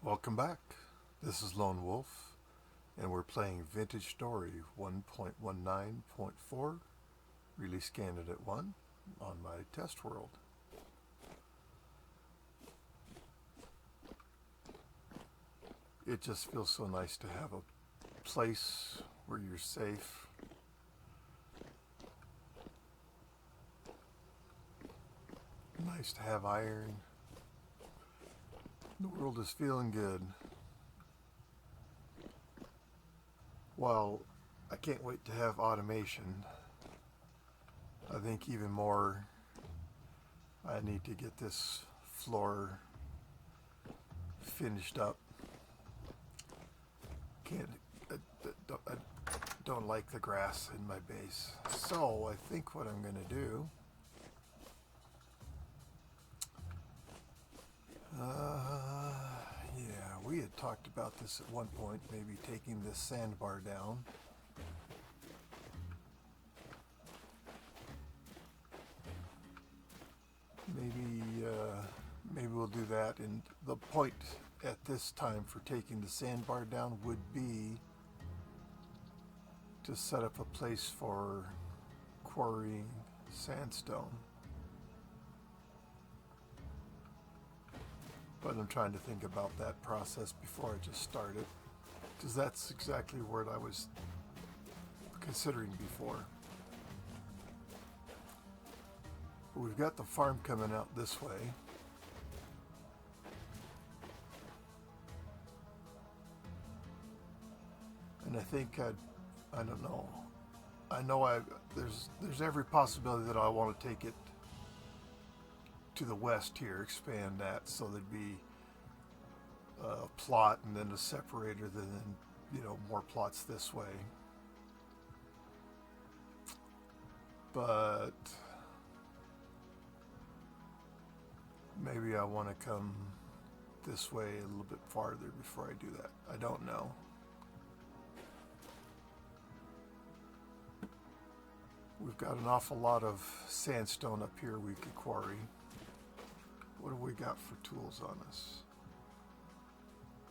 Welcome back. This is Lone Wolf, and we're playing Vintage Story 1.19.4, Release Candidate 1, on my test world. It just feels so nice to have a place where you're safe. Nice to have iron. The world is feeling good. While I can't wait to have automation, I think even more I need to get this floor finished up. I don't like the grass in my base. So I think what I'm going to do, we had talked about this at one point, maybe taking this sandbar down. Maybe we'll do that. And the point at this time for taking the sandbar down would be to set up a place for quarrying sandstone. But I'm trying to think about that process before I just start it, because that's exactly what I was considering before. But we've got the farm coming out this way. And I think I don't know. I know there's every possibility that I want to take it to the west here, expand that so there'd be a plot and then a separator, then more plots this way. But maybe I want to come this way a little bit farther before I do that. I don't know. We've got an awful lot of sandstone up here we could quarry. What have we got for tools on us?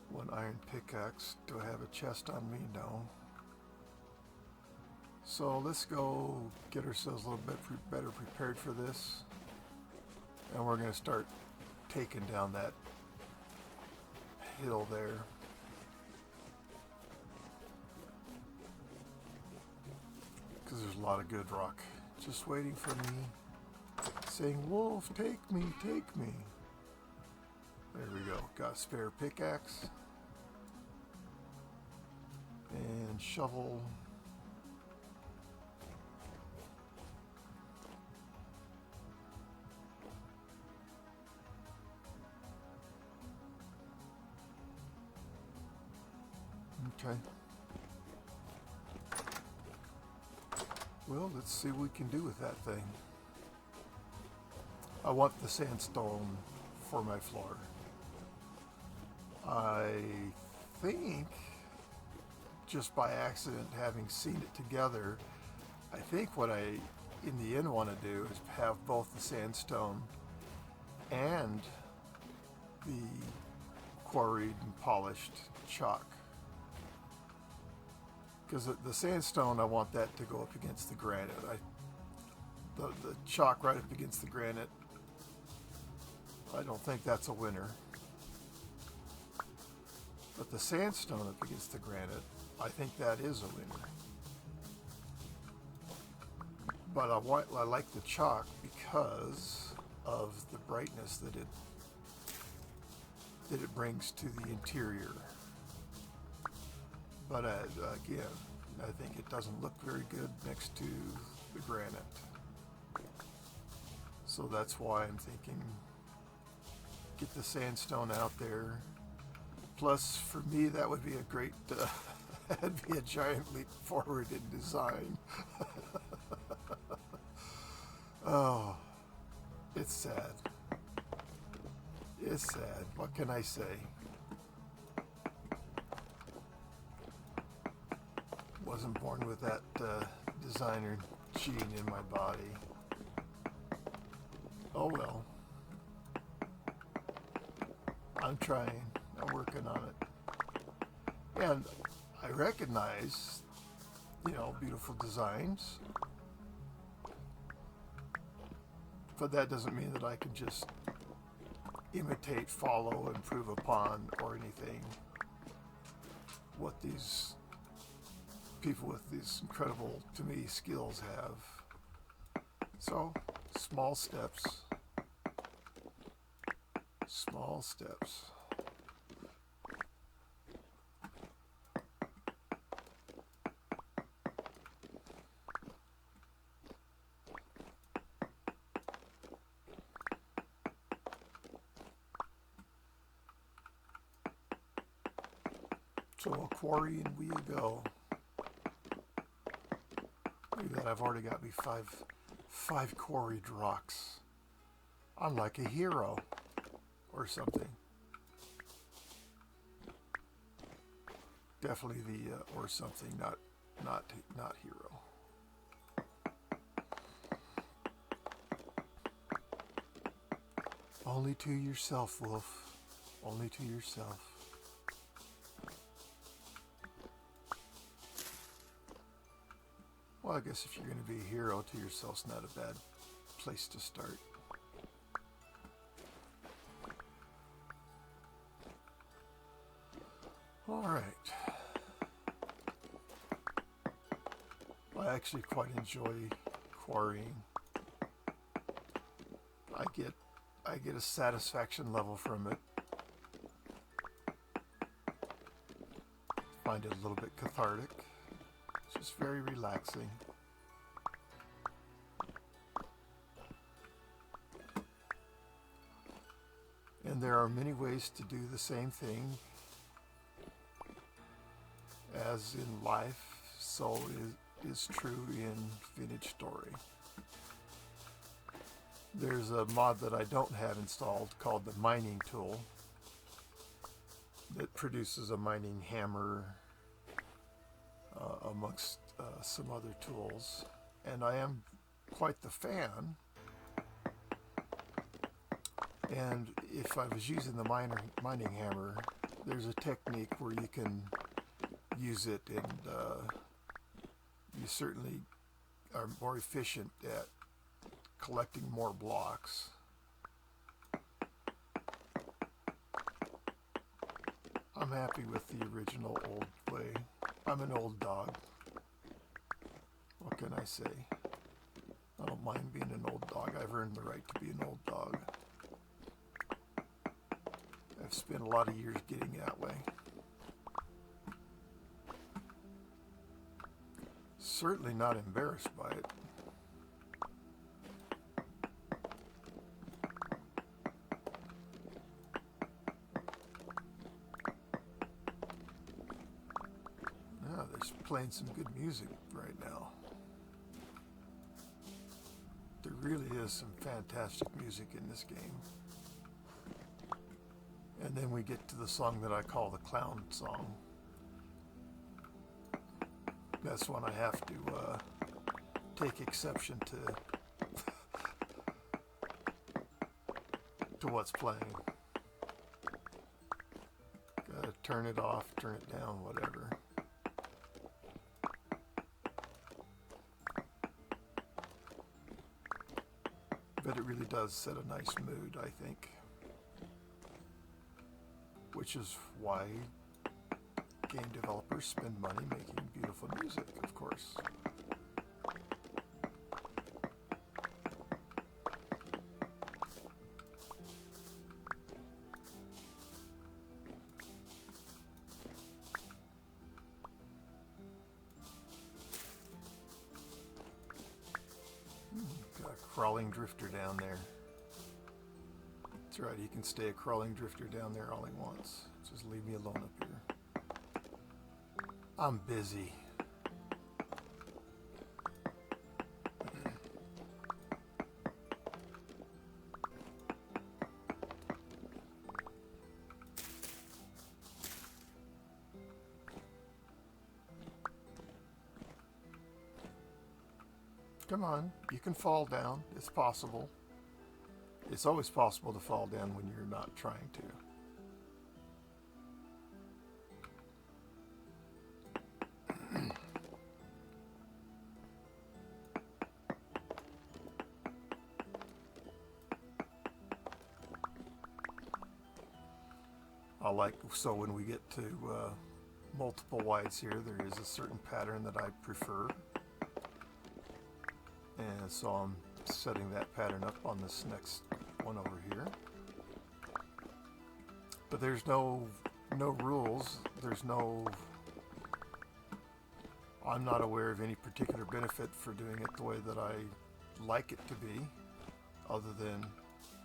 One iron pickaxe. Do I have a chest on me? No. So let's go get ourselves a little bit better prepared for this. And we're going to start taking down that hill there. Because there's a lot of good rock just waiting for me, saying, "Wolf, take me, take me." There we go. Got a spare pickaxe and shovel. Okay. Well, let's see what we can do with that thing. I want the sandstone for my floor. I think, just by accident having seen it together, I think what I, in the end, want to do is have both the sandstone and the quarried and polished chalk. Because the sandstone, I want that to go up against the granite. The chalk right up against the granite, I don't think that's a winner. But the sandstone up against the granite, I think that is a winner. But I like the chalk because of the brightness that it brings to the interior. But again, I think it doesn't look very good next to the granite. So that's why I'm thinking get the sandstone out there. Plus, for me, that would be a great, that'd be a giant leap forward in design. Oh, it's sad. It's sad. What can I say? Wasn't born with that designer gene in my body. Oh well. I'm trying. I'm working on it. And I recognize, beautiful designs. But that doesn't mean that I can just imitate, follow, improve upon, or anything what these people with these incredible, to me, skills have. So, small steps. Small steps. So a quarry and we go. Look at that, I've already got me five quarried rocks. I'm like a hero or something. Definitely the or something, not hero. Only to yourself, Wolf. Only to yourself. Well, I guess if you're going to be a hero to yourself's not a bad place to start. All right. I actually quite enjoy quarrying. I get a satisfaction level from it. Find it a little bit cathartic. It's just very relaxing. And there are many ways to do the same thing. As in life, so is true in Vintage Story. There's a mod that I don't have installed called the mining tool that produces a mining hammer amongst some other tools, and I am quite the fan. And if I was using the mining hammer, there's a technique where you can use it, and you certainly are more efficient at collecting more blocks. I'm happy with the original old way. I'm an old dog. What can I say? I don't mind being an old dog. I've earned the right to be an old dog. I've spent a lot of years getting that way. Certainly not embarrassed by it. Yeah, they're playing some good music right now. There really is some fantastic music in this game. And then we get to the song that I call the clown song. That's one I have to take exception to what's playing. Gotta turn it off, turn it down, whatever. But it really does set a nice mood, I think. Which is why game developers spend money making beautiful music, of course. Got a crawling drifter down there. That's right, he can stay a crawling drifter down there all he wants. Just leave me alone up here. I'm busy. Come on, you can fall down. It's possible. It's always possible to fall down when you're not trying to. So when we get to multiple wides here, there is a certain pattern that I prefer. And so I'm setting that pattern up on this next one over here. But there's no rules. I'm not aware of any particular benefit for doing it the way that I like it to be, other than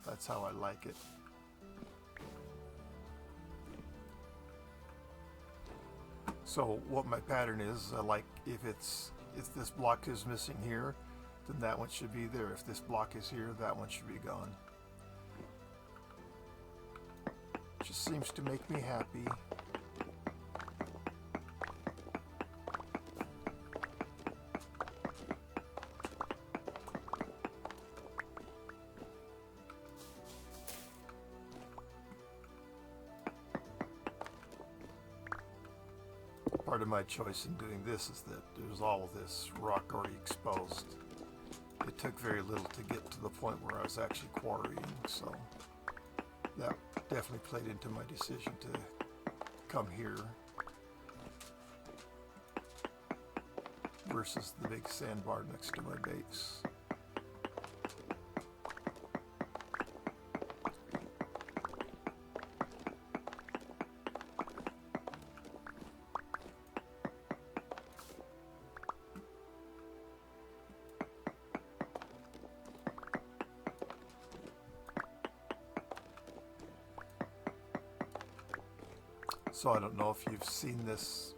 that's how I like it. So what my pattern is, I like if this block is missing here, then that one should be there. If this block is here, that one should be gone. Just seems to make me happy. Part of my choice in doing this is that there's all of this rock already exposed. It took very little to get to the point where I was actually quarrying, so that definitely played into my decision to come here versus the big sandbar next to my base. So I don't know if you've seen this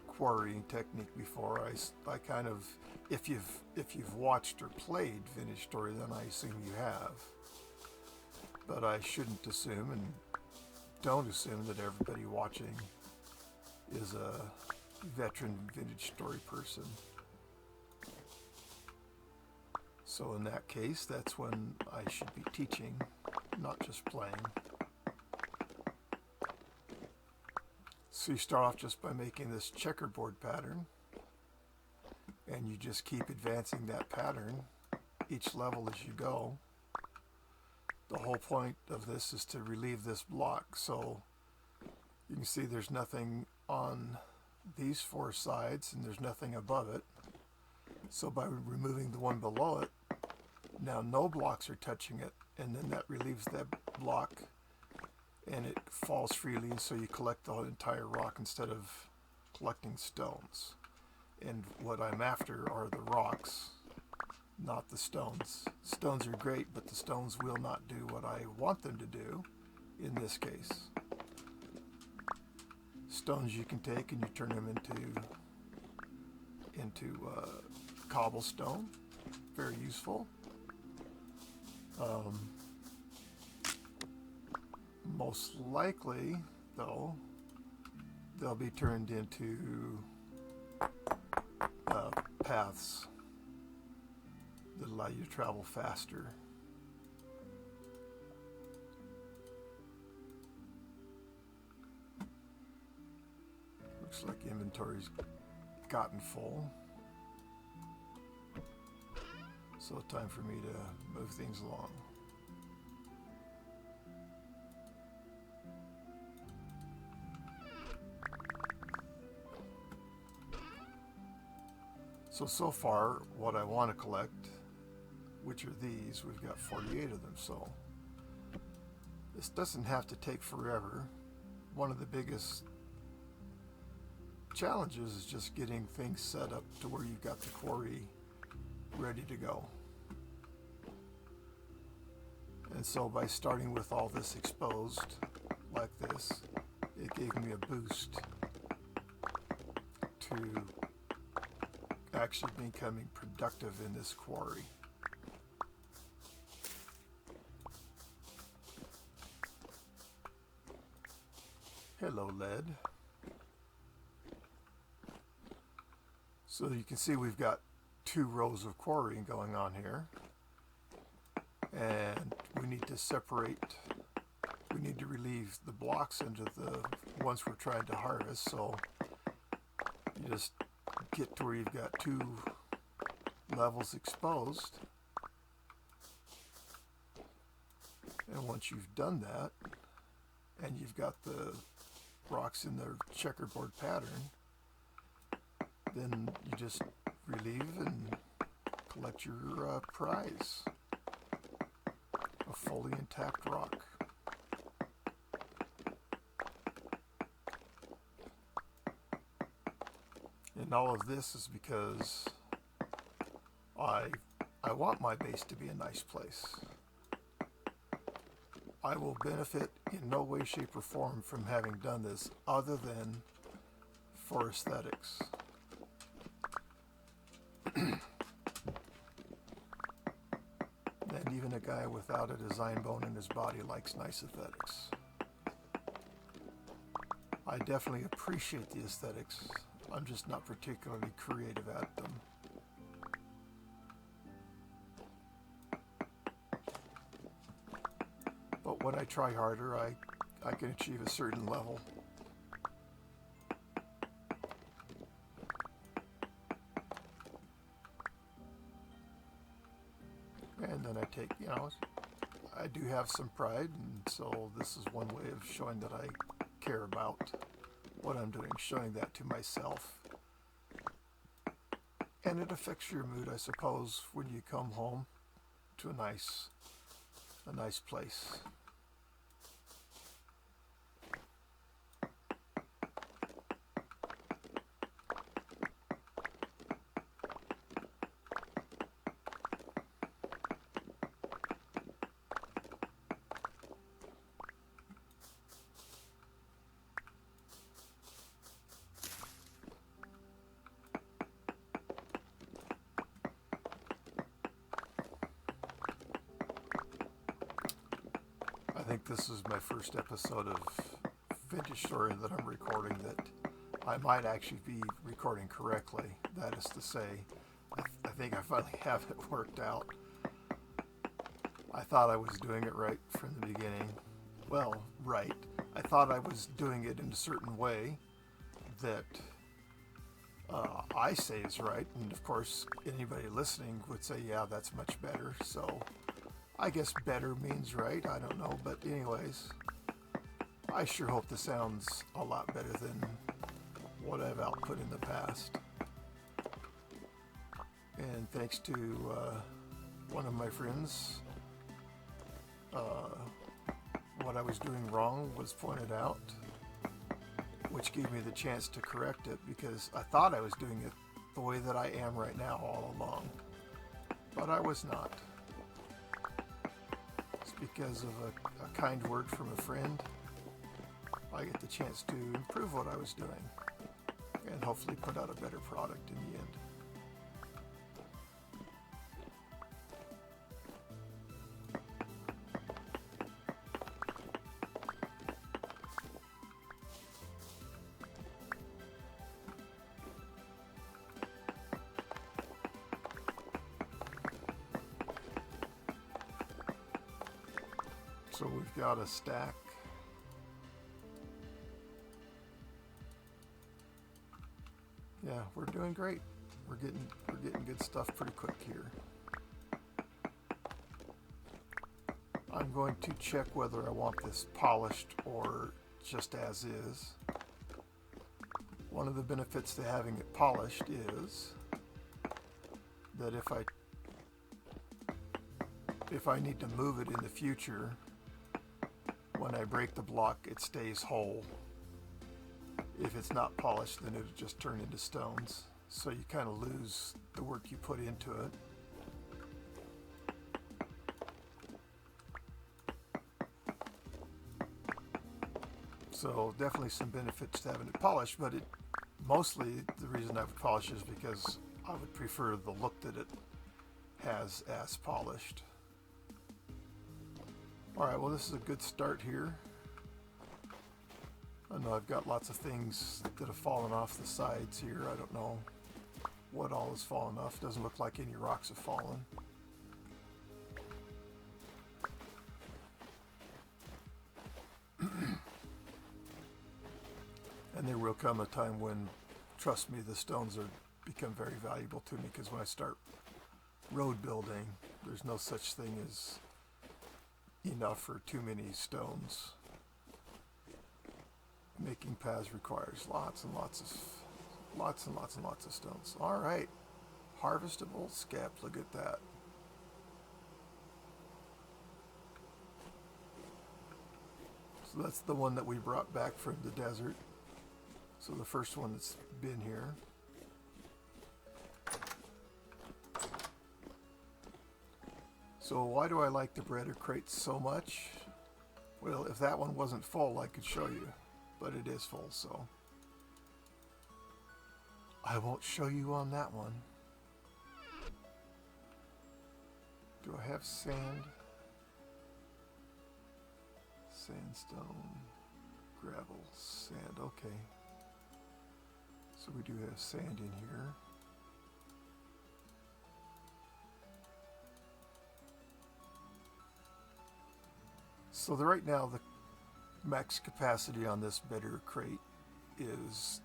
quarrying technique before. I kind of, if you've watched or played Vintage Story, then I assume you have. But I shouldn't assume, and don't assume, that everybody watching is a veteran Vintage Story person. So in that case, that's when I should be teaching, not just playing. So you start off just by making this checkerboard pattern, and you just keep advancing that pattern each level as you go. The whole point of this is to relieve this block, so you can see there's nothing on these four sides and there's nothing above it. So by removing the one below it, now no blocks are touching it, and then that relieves that block and it falls freely, so you collect the entire rock instead of collecting stones. And what I'm after are the rocks, not the stones. Stones are great, but the stones will not do what I want them to do in this case. Stones you can take and you turn them into cobblestone. Very useful. Most likely, though, they'll be turned into paths that allow you to travel faster. Looks like inventory's gotten full. So time for me to move things along. So far, what I want to collect, which are these, we've got 48 of them, so this doesn't have to take forever. One of the biggest challenges is just getting things set up to where you've got the quarry ready to go. And so by starting with all this exposed like this, it gave me a boost to actually becoming productive in this quarry. Hello, lead. So you can see we've got 2 rows of quarrying going on here, and we need to relieve the blocks into the ones we're trying to harvest. So you just get to where you've got 2 levels exposed, and once you've done that and you've got the rocks in the checkerboard pattern, then you just relieve and collect your prize, a fully intact rock. And all of this is because I want my base to be a nice place. I will benefit in no way, shape, or form from having done this other than for aesthetics. And even a guy without a design bone in his body likes nice aesthetics. I definitely appreciate the aesthetics. I'm just not particularly creative at them. But when I try harder, I can achieve a certain level. And then I take, I do have some pride, and so this is one way of showing that I care about what I'm doing, showing that to myself. And it affects your mood, I suppose, when you come home to a nice place. I think this is my first episode of Vintage Story that I'm recording that I might actually be recording correctly. That is to say, I think I finally have it worked out. I thought I was doing it right from the beginning. Well, right. I thought I was doing it in a certain way that I say is right. And of course, anybody listening would say, yeah, that's much better. So I guess better means right. I don't know. But anyways, I sure hope this sounds a lot better than what I've output in the past. And thanks to one of my friends, what I was doing wrong was pointed out, which gave me the chance to correct it, because I thought I was doing it the way that I am right now all along. But I was not. It's because of a kind word from a friend. I get the chance to improve what I was doing and hopefully put out a better product in the end. So we've got a stack. Yeah, we're doing great. We're getting good stuff pretty quick here. I'm going to check whether I want this polished or just as is. One of the benefits to having it polished is that if I need to move it in the future, when I break the block, it stays whole. If it's not polished, then it'll just turn into stones. So you kind of lose the work you put into it. So definitely some benefits to having it polished, but mostly the reason I would polish is because I would prefer the look that it has as polished. Alright, well, this is a good start here. I know I've got lots of things that have fallen off the sides here. I don't know what all has fallen off. Doesn't look like any rocks have fallen. And there will come a time when, trust me, the stones become very valuable to me, because when I start road building, there's no such thing as enough or too many stones. making paths requires lots and lots of stones. All right, harvestable scab. Look at that. So that's the one that we brought back from the desert. So the first one that's been here. So why do I like the breader crates so much? Well, if that one wasn't full, I could show you, but it is full, so I won't show you on that one. Do I have sand? Sandstone, gravel, sand, okay. So we do have sand in here. So right now the max capacity on this better crate is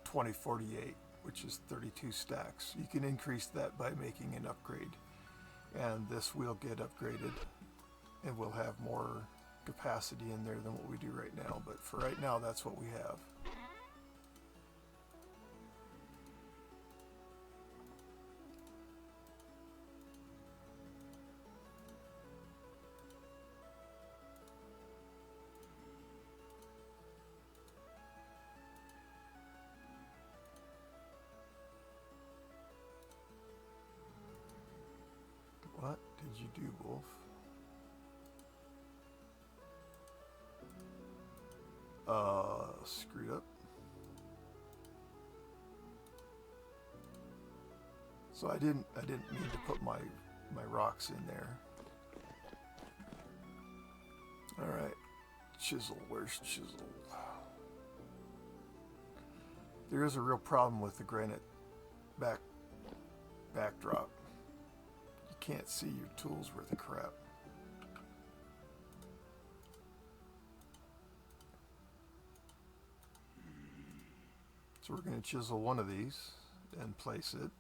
2048, which is 32 stacks. You can increase that by making an upgrade, and this will get upgraded and we'll have more capacity in there than what we do right now, but for right now that's what we have. What did you do, Wolf? Screwed up. So I didn't mean to put my rocks in there. All right, chisel. Where's chisel? There is a real problem with the granite backdrop. You can't see your tools worth of crap. So we're going to chisel one of these and place it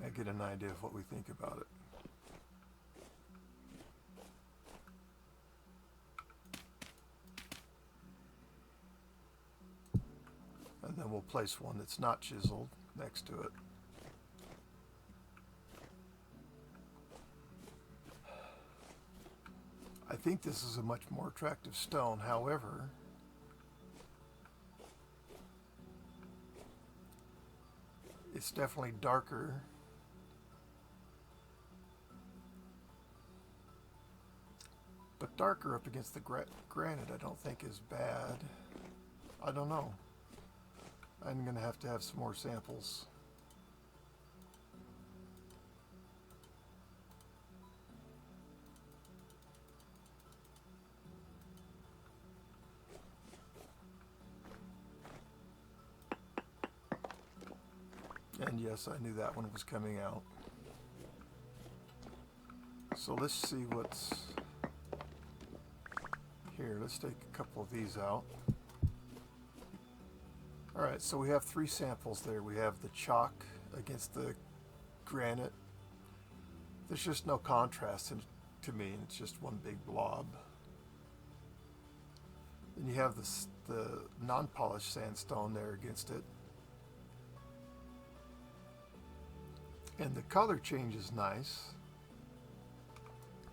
and get an idea of what we think about it. And then we'll place one that's not chiseled next to it. I think this is a much more attractive stone, however, it's definitely darker. But darker up against the granite I don't think is bad. I don't know. I'm going to have some more samples. And yes, I knew that one was coming out. So let's see what's here. Let's take a couple of these out. Alright, so we have three samples there. We have the chalk against the granite. There's just no contrast to me. It's just one big blob. Then you have the non-polished sandstone there against it. And the color change is nice.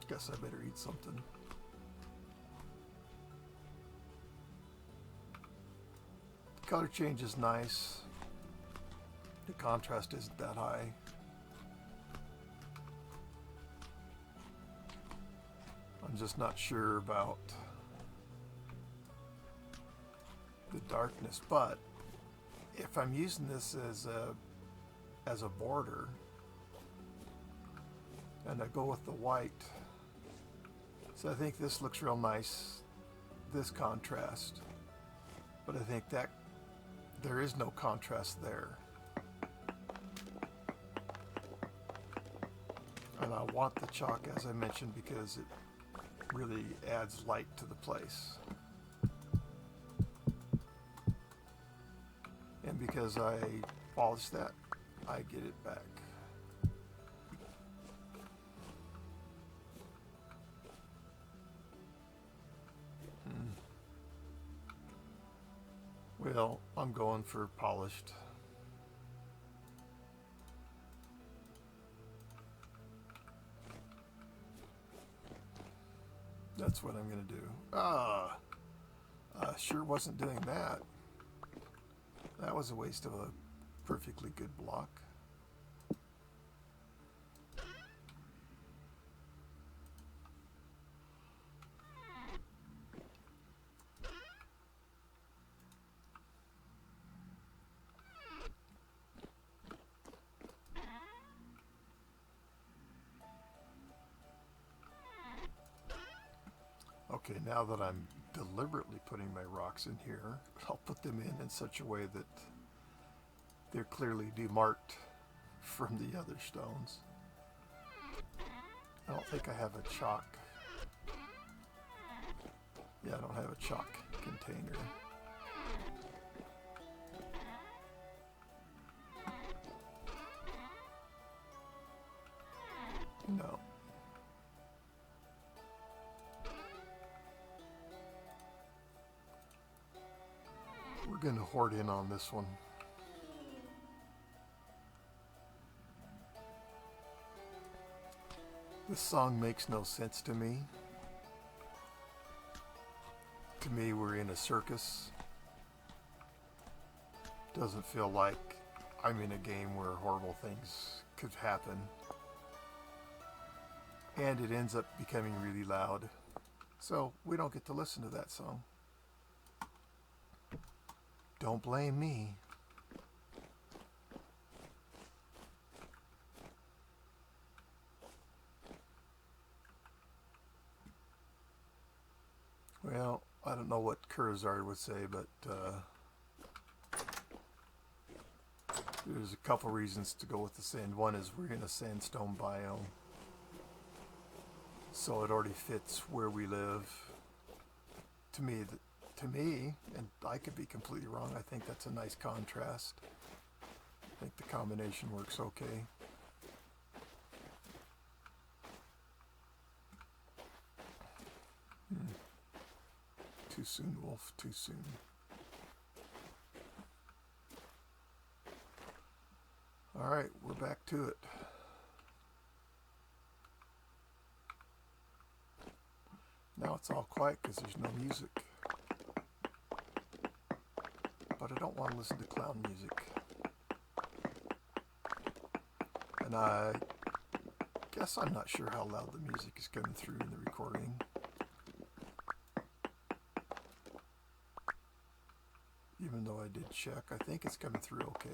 Guess I better eat something. The color change is nice. The contrast isn't that high. I'm just not sure about the darkness, but if I'm using this as a border, and I go with the white, so I think this looks real nice, this contrast, but I think that there is no contrast there, and I want the chalk, as I mentioned, because it really adds light to the place, and because I polished that, I get it back. Well, I'm going for polished. That's what I'm going to do. Sure wasn't doing that. That was a waste of a perfectly good block. Okay, now that I'm deliberately putting my rocks in here, I'll put them in such a way that they're clearly demarked from the other stones. I don't think I have a chalk. Yeah, I don't have a chalk container. No. We're going to hoard in on this one. This song makes no sense to me. To me, we're in a circus. Doesn't feel like I'm in a game where horrible things could happen. And it ends up becoming really loud. So we don't get to listen to that song. Don't blame me. Well, I don't know what Kurzard would say, but there's a couple reasons to go with the sand. One is we're in a sandstone biome, so it already fits where we live. To me, and I could be completely wrong, I think that's a nice contrast. I think the combination works okay. Too soon, Wolf, too soon. All right, we're back to it. Now it's all quiet because there's no music. But I don't want to listen to clown music. And I guess I'm not sure how loud the music is coming through in the recording. Even though I did check, I think it's coming through okay.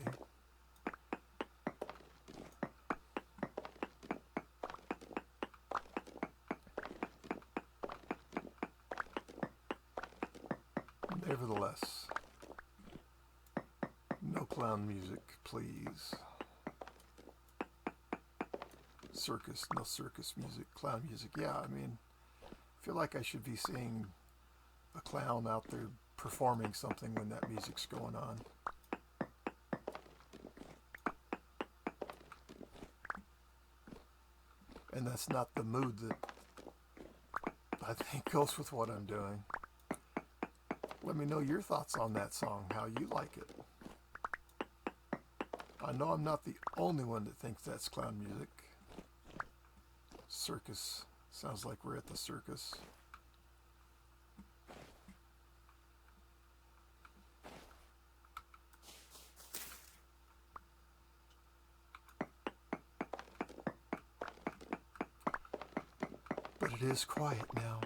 Nevertheless, no clown music, please. Circus, no circus music, clown music. Yeah, I mean, I feel like I should be seeing a clown out there performing something when that music's going on. And that's not the mood that I think goes with what I'm doing. Let me know your thoughts on that song, how you like it. I know I'm not the only one that thinks that's clown music. Circus. Sounds like we're at the circus. But it is quiet now.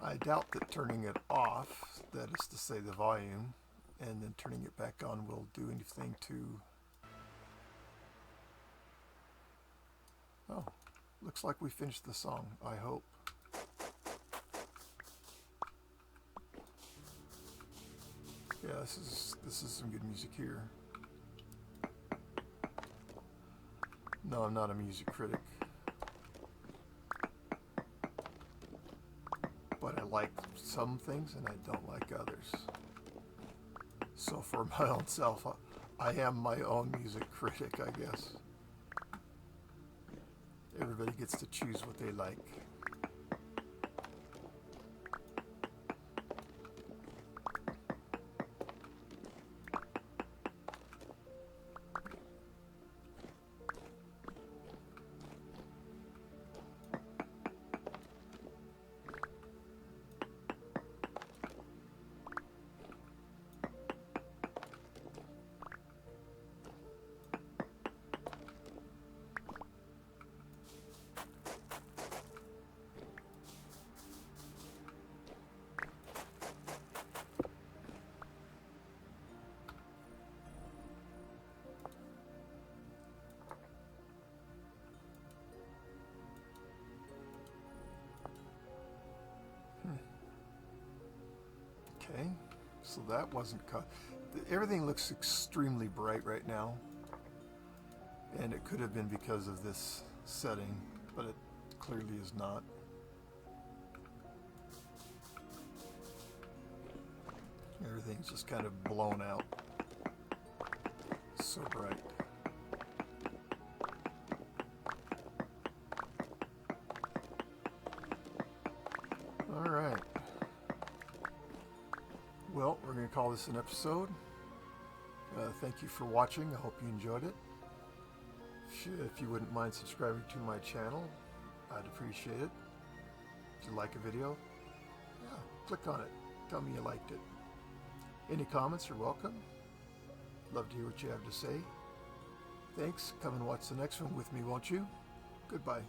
I doubt that turning it off, that is to say the volume, and then turning it back on will do anything to... Oh, looks like we finished the song, I hope. Yeah, this is some good music here. No, I'm not a music critic. But I like some things and I don't like others. So for my own self, I am my own music critic, I guess. Everybody gets to choose what they like. Okay, so that wasn't cut. Everything looks extremely bright right now, and it could have been because of this setting, but it clearly is not. Everything's just kind of blown out. It's so bright. All right. Well, we're going to call this an episode. Thank you for watching. I hope you enjoyed it. If you wouldn't mind subscribing to my channel, I'd appreciate it. If you like a video, yeah, click on it. Tell me you liked it. Any comments are welcome. Love to hear what you have to say. Thanks. Come and watch the next one with me, won't you? Goodbye.